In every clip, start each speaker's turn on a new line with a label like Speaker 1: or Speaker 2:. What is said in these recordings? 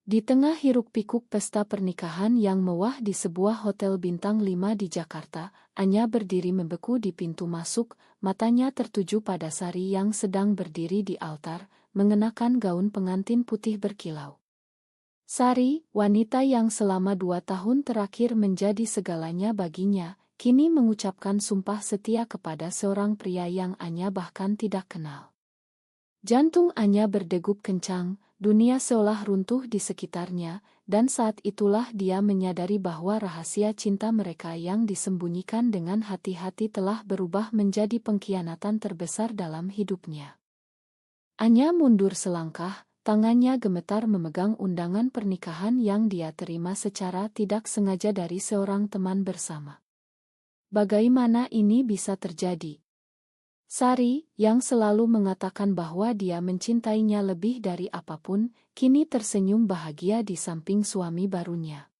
Speaker 1: Di tengah hiruk-pikuk pesta pernikahan yang mewah di sebuah hotel bintang 5 di Jakarta, Anya berdiri membeku di pintu masuk, matanya tertuju pada Sari yang sedang berdiri di altar, mengenakan gaun pengantin putih berkilau. Sari, wanita yang selama 2 tahun terakhir menjadi segalanya baginya, kini mengucapkan sumpah setia kepada seorang pria yang Anya bahkan tidak kenal. Jantung Anya berdegup kencang, dunia seolah runtuh di sekitarnya, dan saat itulah dia menyadari bahwa rahasia cinta mereka yang disembunyikan dengan hati-hati telah berubah menjadi pengkhianatan terbesar dalam hidupnya. Anya mundur selangkah, tangannya gemetar memegang undangan pernikahan yang dia terima secara tidak sengaja dari seorang teman bersama. Bagaimana ini bisa terjadi? Sari, yang selalu mengatakan bahwa dia mencintainya lebih dari apapun, kini tersenyum bahagia di samping suami barunya.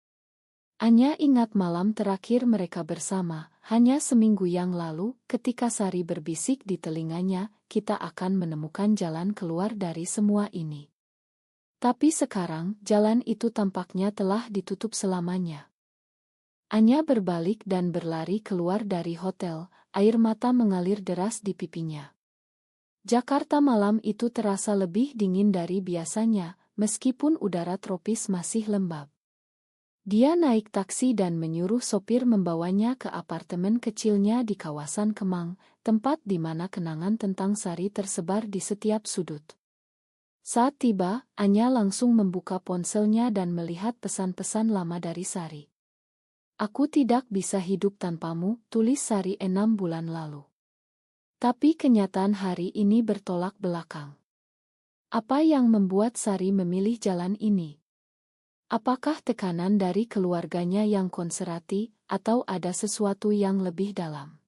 Speaker 1: Anya ingat malam terakhir mereka bersama, hanya seminggu yang lalu, ketika Sari berbisik di telinganya, kita akan menemukan jalan keluar dari semua ini. Tapi sekarang, jalan itu tampaknya telah ditutup selamanya. Anya berbalik dan berlari keluar dari hotel, air mata mengalir deras di pipinya. Jakarta malam itu terasa lebih dingin dari biasanya, meskipun udara tropis masih lembab. Dia naik taksi dan menyuruh sopir membawanya ke apartemen kecilnya di kawasan Kemang, tempat di mana kenangan tentang Sari tersebar di setiap sudut. Saat tiba, Anya langsung membuka ponselnya dan melihat pesan-pesan lama dari Sari. "Aku tidak bisa hidup tanpamu," tulis Sari 6 bulan lalu. Tapi kenyataan hari ini bertolak belakang. Apa yang membuat Sari memilih jalan ini? Apakah tekanan dari keluarganya yang konservatif, atau ada sesuatu yang lebih dalam?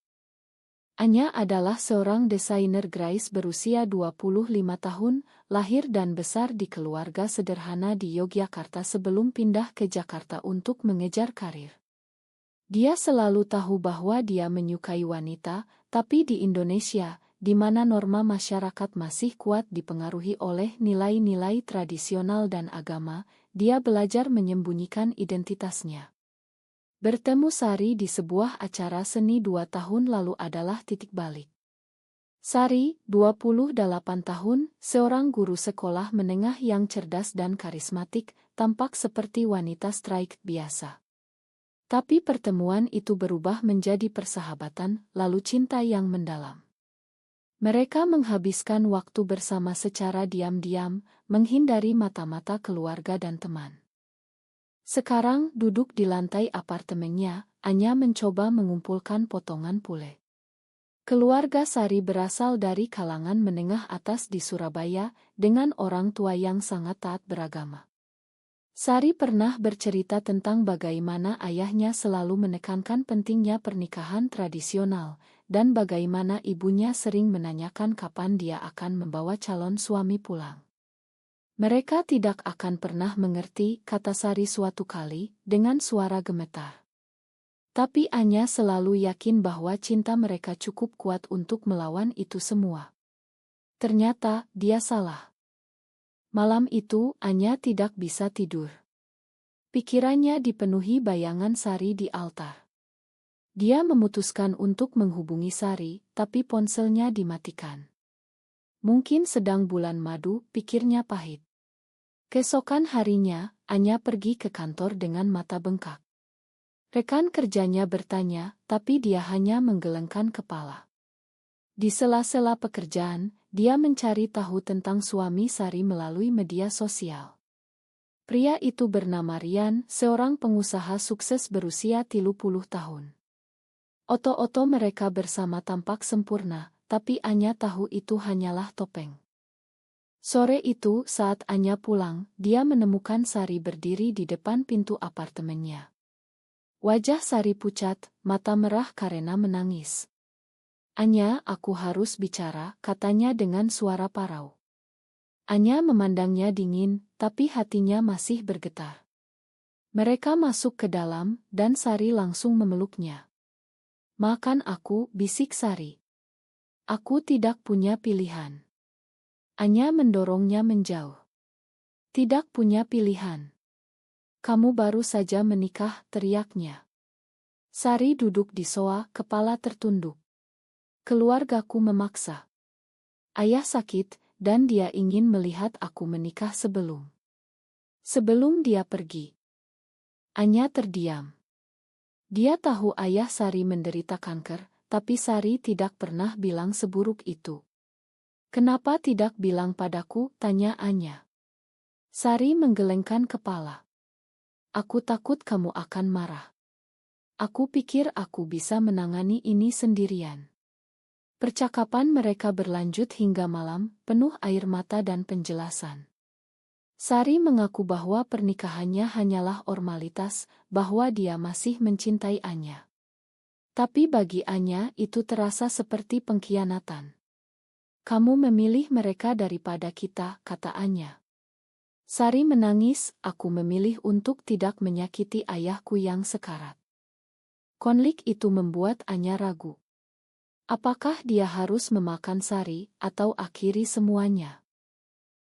Speaker 1: Anya adalah seorang desainer grafis berusia 25 tahun, lahir dan besar di keluarga sederhana di Yogyakarta sebelum pindah ke Jakarta untuk mengejar karir. Dia selalu tahu bahwa dia menyukai wanita, tapi di Indonesia, di mana norma masyarakat masih kuat dipengaruhi oleh nilai-nilai tradisional dan agama, dia belajar menyembunyikan identitasnya. Bertemu Sari di sebuah acara seni 2 tahun lalu adalah titik balik. Sari, 28 tahun, seorang guru sekolah menengah yang cerdas dan karismatik, tampak seperti wanita strike biasa. Tapi pertemuan itu berubah menjadi persahabatan, lalu cinta yang mendalam. Mereka menghabiskan waktu bersama secara diam-diam, menghindari mata-mata keluarga dan teman. Sekarang, duduk di lantai apartemennya, Anya mencoba mengumpulkan potongan pule. Keluarga Sari berasal dari kalangan menengah atas di Surabaya, dengan orang tua yang sangat taat beragama. Sari pernah bercerita tentang bagaimana ayahnya selalu menekankan pentingnya pernikahan tradisional, dan bagaimana ibunya sering menanyakan kapan dia akan membawa calon suami pulang. "Mereka tidak akan pernah mengerti," kata Sari suatu kali, dengan suara gemetar. Tapi Anya selalu yakin bahwa cinta mereka cukup kuat untuk melawan itu semua. Ternyata, dia salah. Malam itu, Anya tidak bisa tidur. Pikirannya dipenuhi bayangan Sari di altar. Dia memutuskan untuk menghubungi Sari, tapi ponselnya dimatikan. Mungkin sedang bulan madu, pikirnya pahit. Keesokan harinya, Anya pergi ke kantor dengan mata bengkak. Rekan kerjanya bertanya, tapi dia hanya menggelengkan kepala. Di sela-sela pekerjaan, dia mencari tahu tentang suami Sari melalui media sosial. Pria itu bernama Rian, seorang pengusaha sukses berusia 30 tahun. Oto-oto mereka bersama tampak sempurna, tapi Anya tahu itu hanyalah topeng. Sore itu, saat Anya pulang, dia menemukan Sari berdiri di depan pintu apartemennya. Wajah Sari pucat, mata merah karena menangis. "Anya, aku harus bicara," katanya dengan suara parau. Anya memandangnya dingin, tapi hatinya masih bergetar. Mereka masuk ke dalam, dan Sari langsung memeluknya. "Makan aku," bisik Sari. "Aku tidak punya pilihan." Anya mendorongnya menjauh. Tidak punya pilihan. Kamu baru saja menikah, teriaknya. Sari duduk di soa, kepala tertunduk. Keluargaku memaksa. Ayah sakit, dan dia ingin melihat aku menikah sebelum dia pergi. Anya terdiam. Dia tahu ayah Sari menderita kanker, tapi Sari tidak pernah bilang seburuk itu. Kenapa tidak bilang padaku, tanya Anya. Sari menggelengkan kepala. Aku takut kamu akan marah. Aku pikir aku bisa menangani ini sendirian. Percakapan mereka berlanjut hingga malam, penuh air mata dan penjelasan. Sari mengaku bahwa pernikahannya hanyalah formalitas, bahwa dia masih mencintai Anya. Tapi bagi Anya itu terasa seperti pengkhianatan. Kamu memilih mereka daripada kita, kata Anya. Sari menangis, aku memilih untuk tidak menyakiti ayahku yang sekarat. Konflik itu membuat Anya ragu. Apakah dia harus memakan Sari, atau akhiri semuanya?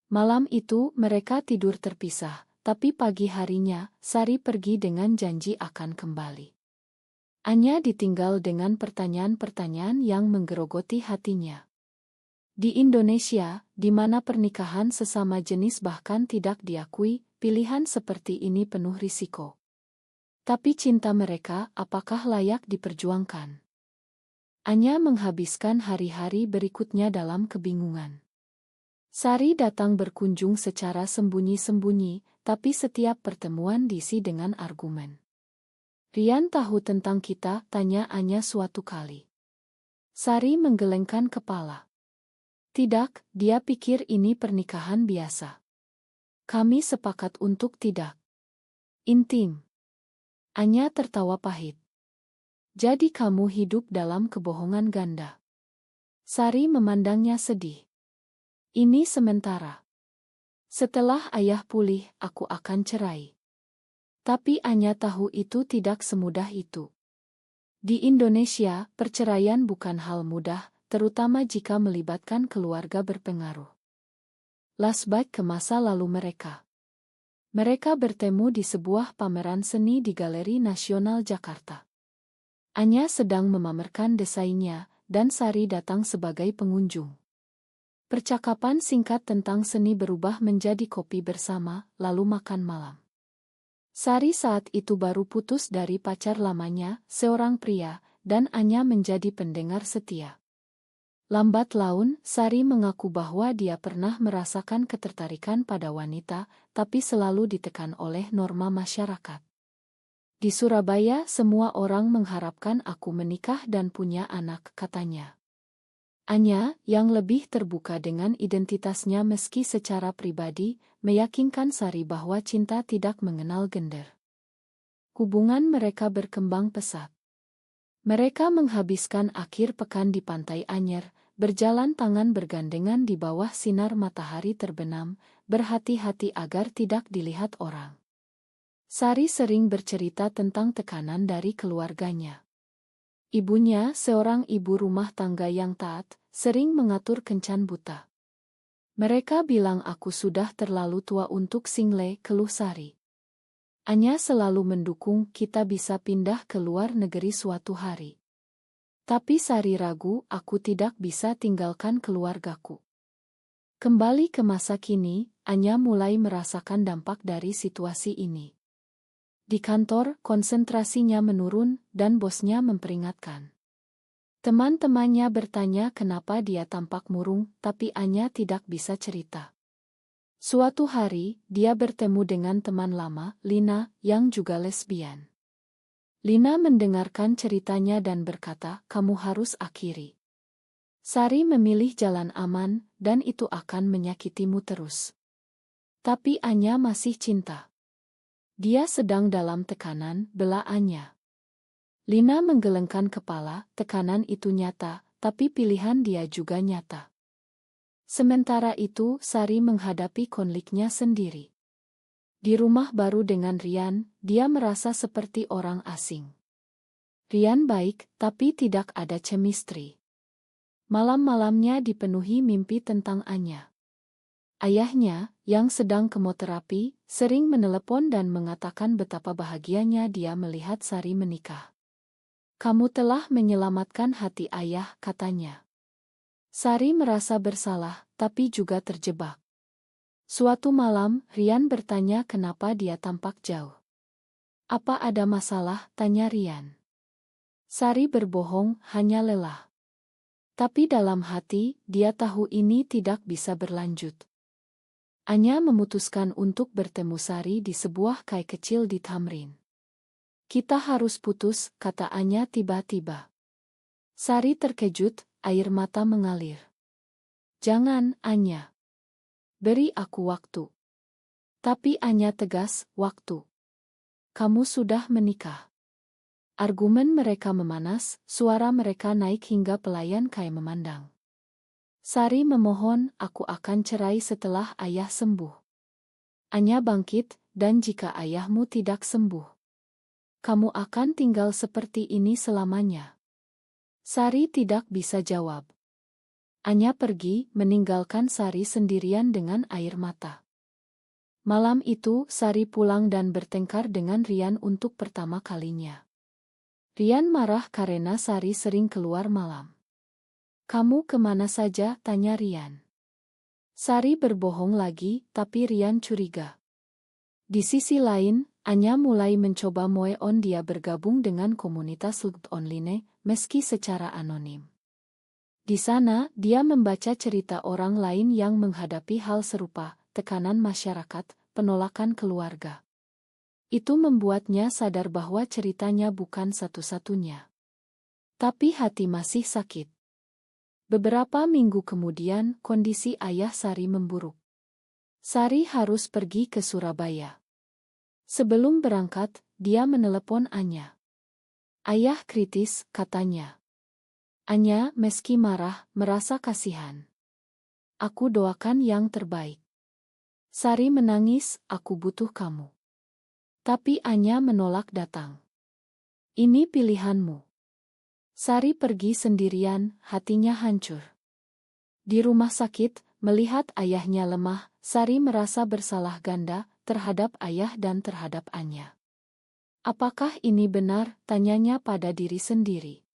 Speaker 1: Malam itu mereka tidur terpisah, tapi pagi harinya, Sari pergi dengan janji akan kembali. Anya ditinggal dengan pertanyaan-pertanyaan yang menggerogoti hatinya. Di Indonesia, di mana pernikahan sesama jenis bahkan tidak diakui, pilihan seperti ini penuh risiko. Tapi cinta mereka, apakah layak diperjuangkan? Anya menghabiskan hari-hari berikutnya dalam kebingungan. Sari datang berkunjung secara sembunyi-sembunyi, tapi setiap pertemuan diisi dengan argumen. Rian tahu tentang kita, tanya Anya suatu kali. Sari menggelengkan kepala. Tidak, dia pikir ini pernikahan biasa. Kami sepakat untuk tidak intim. Anya tertawa pahit. Jadi kamu hidup dalam kebohongan ganda. Sari memandangnya sedih. Ini sementara. Setelah ayah pulih, aku akan cerai. Tapi Anya tahu itu tidak semudah itu. Di Indonesia, perceraian bukan hal mudah, terutama jika melibatkan keluarga berpengaruh. Flashback ke masa lalu mereka. Mereka bertemu di sebuah pameran seni di Galeri Nasional Jakarta. Anya sedang memamerkan desainnya, dan Sari datang sebagai pengunjung. Percakapan singkat tentang seni berubah menjadi kopi bersama, lalu makan malam. Sari saat itu baru putus dari pacar lamanya, seorang pria, dan Anya menjadi pendengar setia. Lambat laun, Sari mengaku bahwa dia pernah merasakan ketertarikan pada wanita, tapi selalu ditekan oleh norma masyarakat. Di Surabaya, semua orang mengharapkan aku menikah dan punya anak, katanya. Anya, yang lebih terbuka dengan identitasnya meski secara pribadi, meyakinkan Sari bahwa cinta tidak mengenal gender. Hubungan mereka berkembang pesat. Mereka menghabiskan akhir pekan di Pantai Anyer, berjalan tangan bergandengan di bawah sinar matahari terbenam, berhati-hati agar tidak dilihat orang. Sari sering bercerita tentang tekanan dari keluarganya. Ibunya, seorang ibu rumah tangga yang taat, sering mengatur kencan buta. Mereka bilang aku sudah terlalu tua untuk single, keluh Sari. Anya selalu mendukung kita bisa pindah ke luar negeri suatu hari. Tapi Sari ragu, aku tidak bisa tinggalkan keluargaku. Kembali ke masa kini, Anya mulai merasakan dampak dari situasi ini. Di kantor, konsentrasinya menurun, dan bosnya memperingatkan. Teman-temannya bertanya kenapa dia tampak murung, tapi Anya tidak bisa cerita. Suatu hari, dia bertemu dengan teman lama, Lina, yang juga lesbian. Lina mendengarkan ceritanya dan berkata, kamu harus akhiri. Sari memilih jalan aman, dan itu akan menyakitimu terus. Tapi Anya masih cinta. Dia sedang dalam tekanan, bela Anya. Lina menggelengkan kepala, tekanan itu nyata, tapi pilihan dia juga nyata. Sementara itu, Sari menghadapi konfliknya sendiri. Di rumah baru dengan Rian, dia merasa seperti orang asing. Rian baik, tapi tidak ada chemistry. Malam-malamnya dipenuhi mimpi tentang Anya. Ayahnya, yang sedang kemoterapi, sering menelepon dan mengatakan betapa bahagianya dia melihat Sari menikah. "Kamu telah menyelamatkan hati ayah," katanya. Sari merasa bersalah, tapi juga terjebak. Suatu malam, Rian bertanya kenapa dia tampak jauh. "Apa ada masalah?" tanya Rian. Sari berbohong, hanya lelah. Tapi dalam hati, dia tahu ini tidak bisa berlanjut. Anya memutuskan untuk bertemu Sari di sebuah kai kecil di Tamrin. "Kita harus putus," kata Anya tiba-tiba. Sari terkejut, air mata mengalir. "Jangan, Anya. Beri aku waktu." Tapi Anya tegas, "Waktu. Kamu sudah menikah." Argumen mereka memanas, suara mereka naik hingga pelayan kai memandang. Sari memohon, "Aku akan cerai setelah ayah sembuh." Anya bangkit, "Dan jika ayahmu tidak sembuh, kamu akan tinggal seperti ini selamanya." Sari tidak bisa jawab. Anya pergi, meninggalkan Sari sendirian dengan air mata. Malam itu, Sari pulang dan bertengkar dengan Rian untuk pertama kalinya. Rian marah karena Sari sering keluar malam. "Kamu kemana saja?" tanya Rian. Sari berbohong lagi, tapi Rian curiga. Di sisi lain, Anya mulai mencoba move on. Dia bergabung dengan komunitas LinkedIn online, meski secara anonim. Di sana, dia membaca cerita orang lain yang menghadapi hal serupa, tekanan masyarakat, penolakan keluarga. Itu membuatnya sadar bahwa ceritanya bukan satu-satunya. Tapi hati masih sakit. Beberapa minggu kemudian, kondisi ayah Sari memburuk. Sari harus pergi ke Surabaya. Sebelum berangkat, dia menelepon Anya. "Ayah kritis," katanya. Anya, meski marah, merasa kasihan. "Aku doakan yang terbaik." Sari menangis, "Aku butuh kamu." Tapi Anya menolak datang. "Ini pilihanmu." Sari pergi sendirian, hatinya hancur. Di rumah sakit, melihat ayahnya lemah, Sari merasa bersalah ganda terhadap ayah dan terhadap Anya. "Apakah ini benar?" tanyanya pada diri sendiri.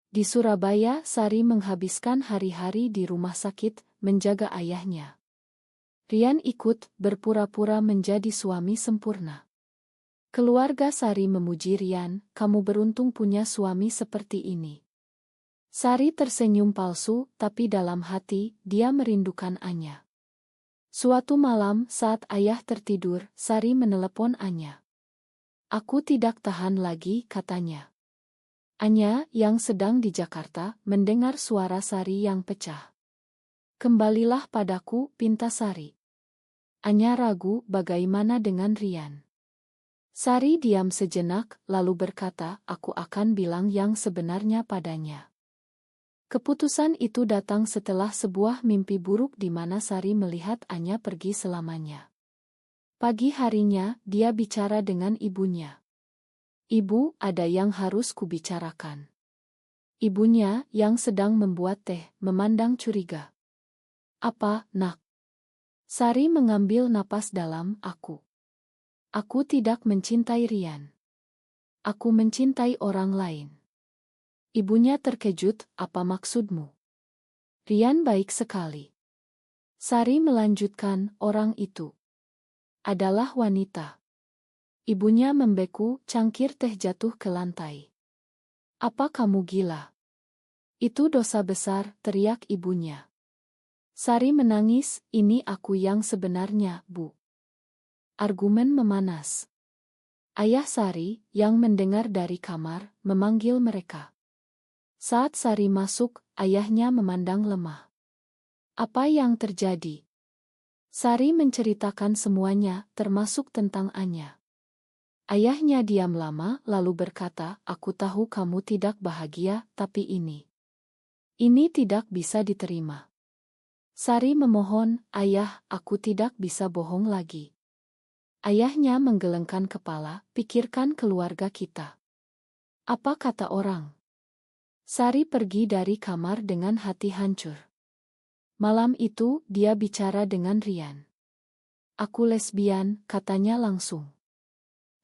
Speaker 1: Di Surabaya, Sari menghabiskan hari-hari di rumah sakit, menjaga ayahnya. Rian ikut, berpura-pura menjadi suami sempurna. Keluarga Sari memuji Rian, "Kamu beruntung punya suami seperti ini." Sari tersenyum palsu, tapi dalam hati, dia merindukan Anya. Suatu malam, saat ayah tertidur, Sari menelepon Anya. "Aku tidak tahan lagi," katanya. Anya, yang sedang di Jakarta, mendengar suara Sari yang pecah. "Kembalilah padaku," pinta Sari. Anya ragu, bagaimana dengan Rian? Sari diam sejenak, lalu berkata, "Aku akan bilang yang sebenarnya padanya." Keputusan itu datang setelah sebuah mimpi buruk di mana Sari melihat Anya pergi selamanya. Pagi harinya, dia bicara dengan ibunya. "Ibu, ada yang harus kubicarakan." Ibunya, yang sedang membuat teh, memandang curiga. "Apa, Nak?" Sari mengambil napas dalam, Aku tidak mencintai Rian. Aku mencintai orang lain." Ibunya terkejut, "Apa maksudmu?" "Rian baik sekali." Sari melanjutkan, "Orang itu adalah wanita." Ibunya membeku, cangkir teh jatuh ke lantai. "Apa kamu gila?" "Itu dosa besar," teriak ibunya. Sari menangis, "Ini aku yang sebenarnya, Bu." Argumen memanas. Ayah Sari, yang mendengar dari kamar, memanggil mereka. Saat Sari masuk, ayahnya memandang lemah. "Apa yang terjadi?" Sari menceritakan semuanya, termasuk tentang Anya. Ayahnya diam lama, lalu berkata, "Aku tahu kamu tidak bahagia, tapi ini tidak bisa diterima." Sari memohon, "Ayah, aku tidak bisa bohong lagi." Ayahnya menggelengkan kepala, "Pikirkan keluarga kita. Apa kata orang?" Sari pergi dari kamar dengan hati hancur. Malam itu, dia bicara dengan Rian. Aku lesbian, katanya langsung.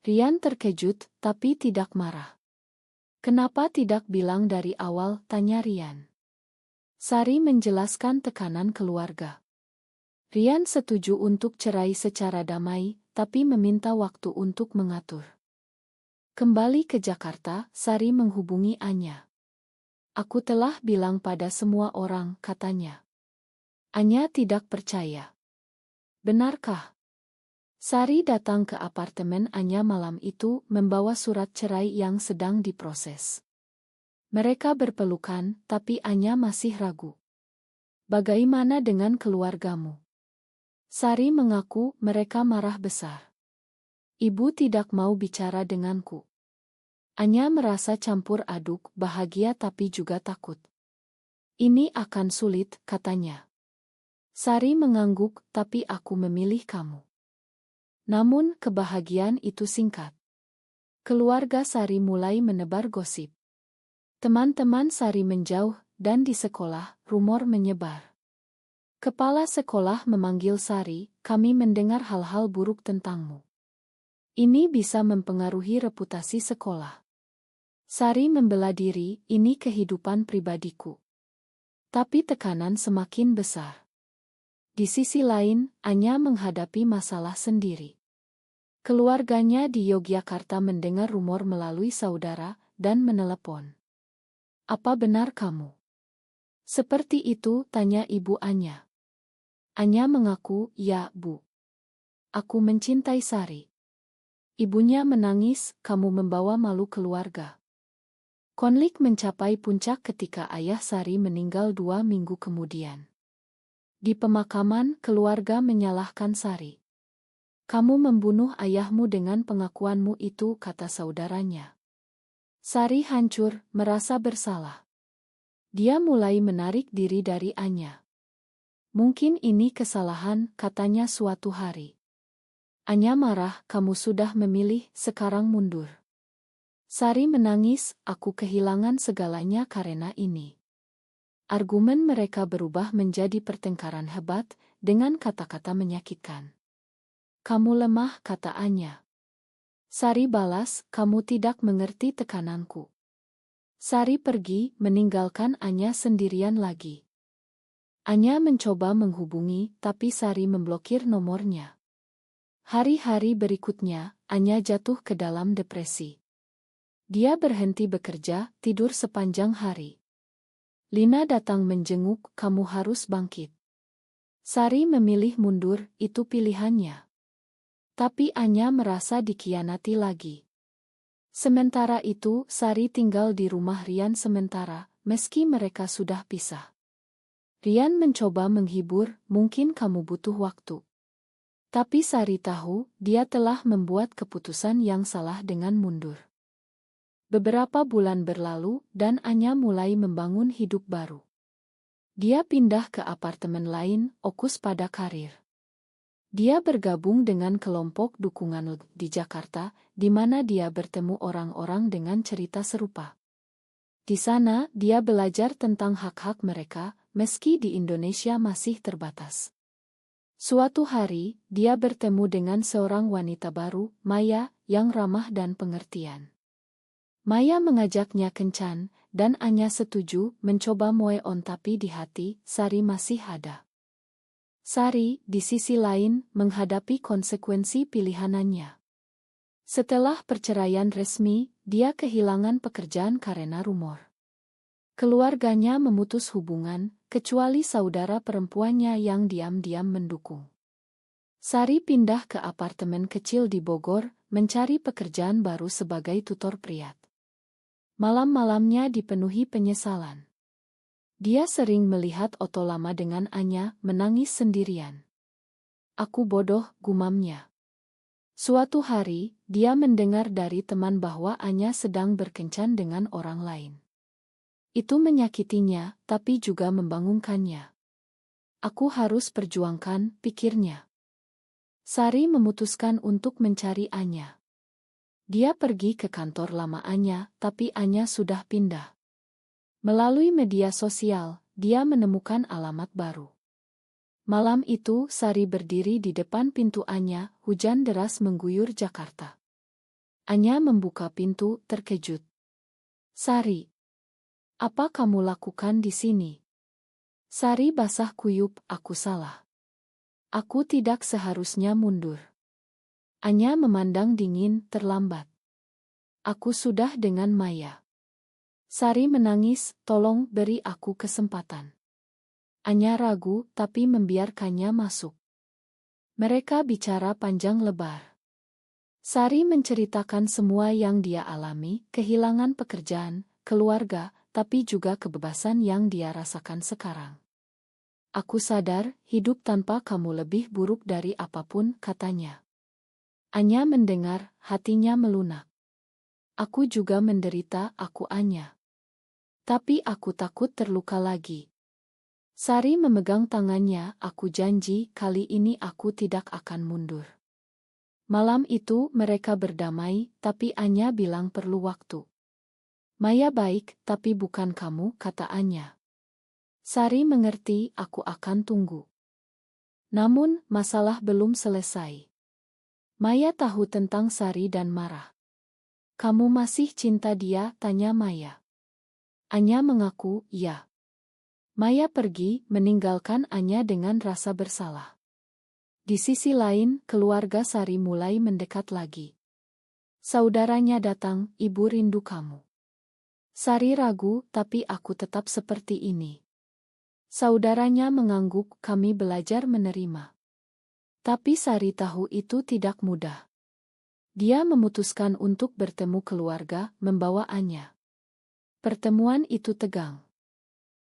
Speaker 1: Rian terkejut, tapi tidak marah. Kenapa tidak bilang dari awal, tanya Rian. Sari menjelaskan tekanan keluarga. Rian setuju untuk cerai secara damai, tapi meminta waktu untuk mengatur. Kembali ke Jakarta, Sari menghubungi Anya. Aku telah bilang pada semua orang, katanya. Anya tidak percaya. Benarkah? Sari datang ke apartemen Anya malam itu membawa surat cerai yang sedang diproses. Mereka berpelukan, tapi Anya masih ragu. Bagaimana dengan keluargamu? Sari mengaku mereka marah besar. Ibu tidak mau bicara denganku. Anya merasa campur aduk, bahagia tapi juga takut. Ini akan sulit, katanya. Sari mengangguk, tapi aku memilih kamu. Namun, kebahagiaan itu singkat. Keluarga Sari mulai menebar gosip. Teman-teman Sari menjauh, dan di sekolah, rumor menyebar. Kepala sekolah memanggil Sari, kami mendengar hal-hal buruk tentangmu. Ini bisa mempengaruhi reputasi sekolah. Sari membela diri, ini kehidupan pribadiku. Tapi tekanan semakin besar. Di sisi lain, Anya menghadapi masalah sendiri. Keluarganya di Yogyakarta mendengar rumor melalui saudara dan menelepon. Apa benar kamu? Seperti itu, tanya ibu Anya. Anya mengaku, ya, Bu. Aku mencintai Sari. Ibunya menangis, kamu membawa malu keluarga. Konflik mencapai puncak ketika ayah Sari meninggal 2 minggu kemudian. Di pemakaman, keluarga menyalahkan Sari. Kamu membunuh ayahmu dengan pengakuanmu itu, kata saudaranya. Sari hancur, merasa bersalah. Dia mulai menarik diri dari Anya. Mungkin ini kesalahan, katanya suatu hari. Anya marah, kamu sudah memilih, sekarang mundur. Sari menangis, aku kehilangan segalanya karena ini. Argumen mereka berubah menjadi pertengkaran hebat, dengan kata-kata menyakitkan. Kamu lemah, kata Anya. Sari balas, kamu tidak mengerti tekananku. Sari pergi, meninggalkan Anya sendirian lagi. Anya mencoba menghubungi, tapi Sari memblokir nomornya. Hari-hari berikutnya, Anya jatuh ke dalam depresi. Dia berhenti bekerja, tidur sepanjang hari. Lina datang menjenguk, kamu harus bangkit. Sari memilih mundur, itu pilihannya. Tapi Anya merasa dikhianati lagi. Sementara itu, Sari tinggal di rumah Rian sementara, meski mereka sudah pisah. Rian mencoba menghibur, mungkin kamu butuh waktu. Tapi Sari tahu, dia telah membuat keputusan yang salah dengan mundur. Beberapa bulan berlalu, dan Anya mulai membangun hidup baru. Dia pindah ke apartemen lain, fokus pada karir. Dia bergabung dengan kelompok dukungan di Jakarta, di mana dia bertemu orang-orang dengan cerita serupa. Di sana, dia belajar tentang hak-hak mereka, meski di Indonesia masih terbatas. Suatu hari, dia bertemu dengan seorang wanita baru, Maya, yang ramah dan pengertian. Maya mengajaknya kencan, dan Anya setuju mencoba move on, tapi di hati, Sari masih ada. Sari, di sisi lain, menghadapi konsekuensi pilihannya. Setelah perceraian resmi, dia kehilangan pekerjaan karena rumor. Keluarganya memutus hubungan, kecuali saudara perempuannya yang diam-diam mendukung. Sari pindah ke apartemen kecil di Bogor, mencari pekerjaan baru sebagai tutor priat. Malam-malamnya dipenuhi penyesalan. Dia sering melihat foto lama dengan Anya, menangis sendirian. Aku bodoh, gumamnya. Suatu hari, dia mendengar dari teman bahwa Anya sedang berkencan dengan orang lain. Itu menyakitinya, tapi juga membangunkannya. Aku harus perjuangkan, pikirnya. Sari memutuskan untuk mencari Anya. Dia pergi ke kantor lama Anya, tapi Anya sudah pindah. Melalui media sosial, dia menemukan alamat baru. Malam itu Sari berdiri di depan pintu Anya, hujan deras mengguyur Jakarta. Anya membuka pintu, terkejut. Sari, apa kamu lakukan di sini? Sari basah kuyup, aku salah. Aku tidak seharusnya mundur. Anya memandang dingin, terlambat. Aku sudah dengan Maya. Sari menangis, tolong beri aku kesempatan. Anya ragu, tapi membiarkannya masuk. Mereka bicara panjang lebar. Sari menceritakan semua yang dia alami, kehilangan pekerjaan, keluarga, tapi juga kebebasan yang dia rasakan sekarang. Aku sadar, hidup tanpa kamu lebih buruk dari apapun, katanya. Anya mendengar, hatinya melunak. Aku juga menderita, aku Anya. Tapi aku takut terluka lagi. Sari memegang tangannya, aku janji, kali ini aku tidak akan mundur. Malam itu mereka berdamai, tapi Anya bilang perlu waktu. Maya baik, tapi bukan kamu, kata Anya. Sari mengerti, aku akan tunggu. Namun, masalah belum selesai. Maya tahu tentang Sari dan marah. Kamu masih cinta dia, tanya Maya. Anya mengaku, ya. Maya pergi, meninggalkan Anya dengan rasa bersalah. Di sisi lain, keluarga Sari mulai mendekat lagi. Saudaranya datang, ibu rindu kamu. Sari ragu, tapi aku tetap seperti ini. Saudaranya mengangguk, kami belajar menerima. Tapi Sari tahu itu tidak mudah. Dia memutuskan untuk bertemu keluarga, membawa Anya. Pertemuan itu tegang.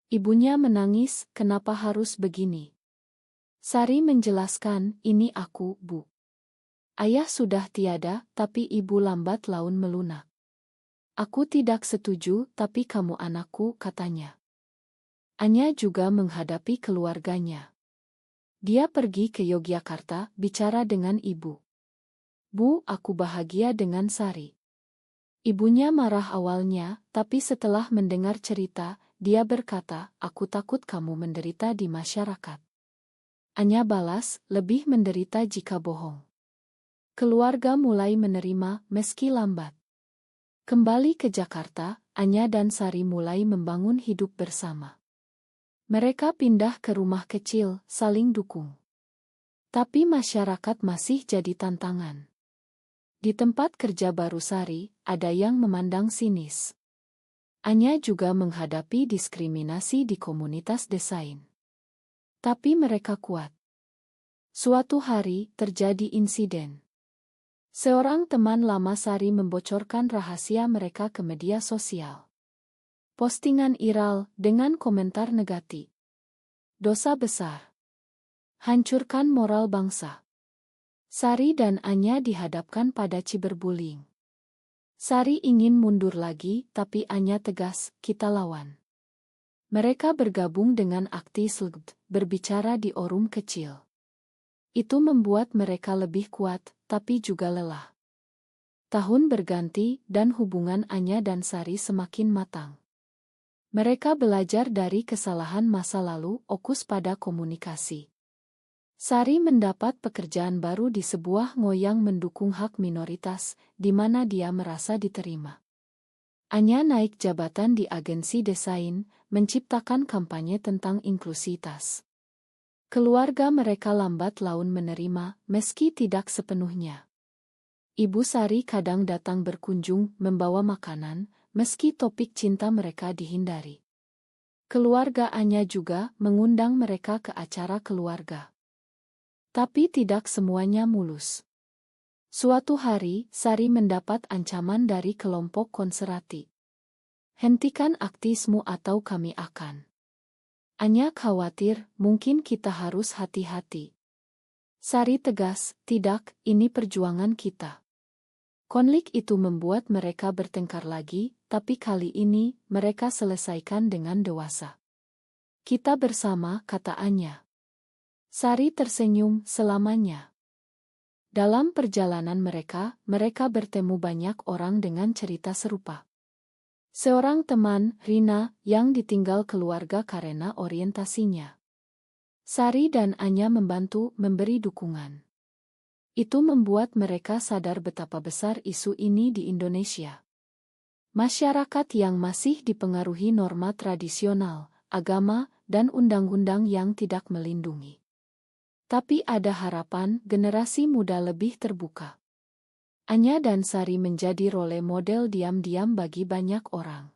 Speaker 1: Ibunya menangis, kenapa harus begini? Sari menjelaskan, ini aku, Bu. Ayah sudah tiada, tapi ibu lambat laun melunak. Aku tidak setuju, tapi kamu anakku, katanya. Anya juga menghadapi keluarganya. Dia pergi ke Yogyakarta, bicara dengan ibu. Bu, aku bahagia dengan Sari. Ibunya marah awalnya, tapi setelah mendengar cerita, dia berkata, aku takut kamu menderita di masyarakat. Anya balas, lebih menderita jika bohong. Keluarga mulai menerima, meski lambat. Kembali ke Jakarta, Anya dan Sari mulai membangun hidup bersama. Mereka pindah ke rumah kecil, saling dukung. Tapi masyarakat masih jadi tantangan. Di tempat kerja baru Sari, ada yang memandang sinis. Anya juga menghadapi diskriminasi di komunitas desain. Tapi mereka kuat. Suatu hari, terjadi insiden. Seorang teman lama Sari membocorkan rahasia mereka ke media sosial. Postingan viral dengan komentar negatif. Dosa besar. Hancurkan moral bangsa. Sari dan Anya dihadapkan pada cyberbullying. Sari ingin mundur lagi, tapi Anya tegas, kita lawan. Mereka bergabung dengan aktivis LGBT, berbicara di forum kecil. Itu membuat mereka lebih kuat, tapi juga lelah. Tahun berganti, dan hubungan Anya dan Sari semakin matang. Mereka belajar dari kesalahan masa lalu, fokus pada komunikasi. Sari mendapat pekerjaan baru di sebuah ngoyang mendukung hak minoritas, di mana dia merasa diterima. Anya naik jabatan di agensi desain, menciptakan kampanye tentang inklusitas. Keluarga mereka lambat laun menerima, meski tidak sepenuhnya. Ibu Sari kadang datang berkunjung, membawa makanan, meski topik cinta mereka dihindari. Keluarga Anya juga mengundang mereka ke acara keluarga. Tapi tidak semuanya mulus. Suatu hari, Sari mendapat ancaman dari kelompok konservatif. Hentikan aktivismu atau kami akan. Anya khawatir, mungkin kita harus hati-hati. Sari tegas, tidak, ini perjuangan kita. Konflik itu membuat mereka bertengkar lagi, tapi kali ini, mereka selesaikan dengan dewasa. Kita bersama, kata Anya. Sari tersenyum, selamanya. Dalam perjalanan mereka bertemu banyak orang dengan cerita serupa. Seorang teman, Rina, yang ditinggal keluarga karena orientasinya. Sari dan Anya membantu memberi dukungan. Itu membuat mereka sadar betapa besar isu ini di Indonesia. Masyarakat yang masih dipengaruhi norma tradisional, agama, dan undang-undang yang tidak melindungi. Tapi ada harapan generasi muda lebih terbuka. Anya dan Sari menjadi role model diam-diam bagi banyak orang.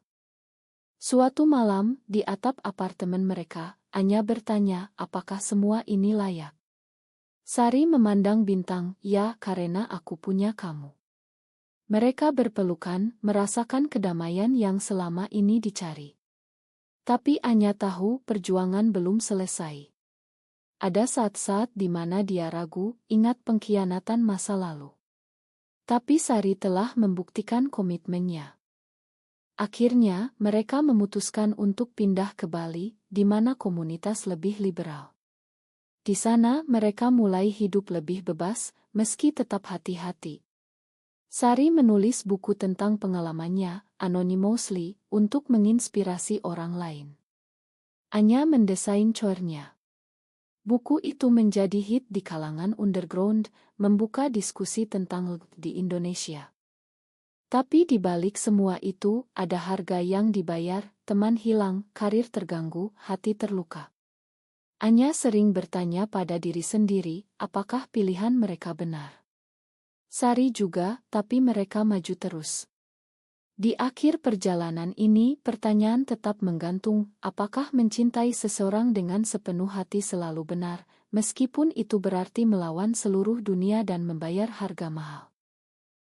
Speaker 1: Suatu malam, di atap apartemen mereka, Anya bertanya, apakah semua ini layak? Sari memandang bintang, ya karena aku punya kamu. Mereka berpelukan, merasakan kedamaian yang selama ini dicari. Tapi Anya tahu perjuangan belum selesai. Ada saat-saat di mana dia ragu, ingat pengkhianatan masa lalu. Tapi Sari telah membuktikan komitmennya. Akhirnya, mereka memutuskan untuk pindah ke Bali, di mana komunitas lebih liberal. Di sana, mereka mulai hidup lebih bebas, meski tetap hati-hati. Sari menulis buku tentang pengalamannya, anonymously, untuk menginspirasi orang lain. Anya mendesain covernya. Buku itu menjadi hit di kalangan underground, membuka diskusi tentang LGBT di Indonesia. Tapi di balik semua itu, ada harga yang dibayar, teman hilang, karir terganggu, hati terluka. Anya sering bertanya pada diri sendiri, apakah pilihan mereka benar? Sari juga, tapi mereka maju terus. Di akhir perjalanan ini, pertanyaan tetap menggantung, apakah mencintai seseorang dengan sepenuh hati selalu benar, meskipun itu berarti melawan seluruh dunia dan membayar harga mahal.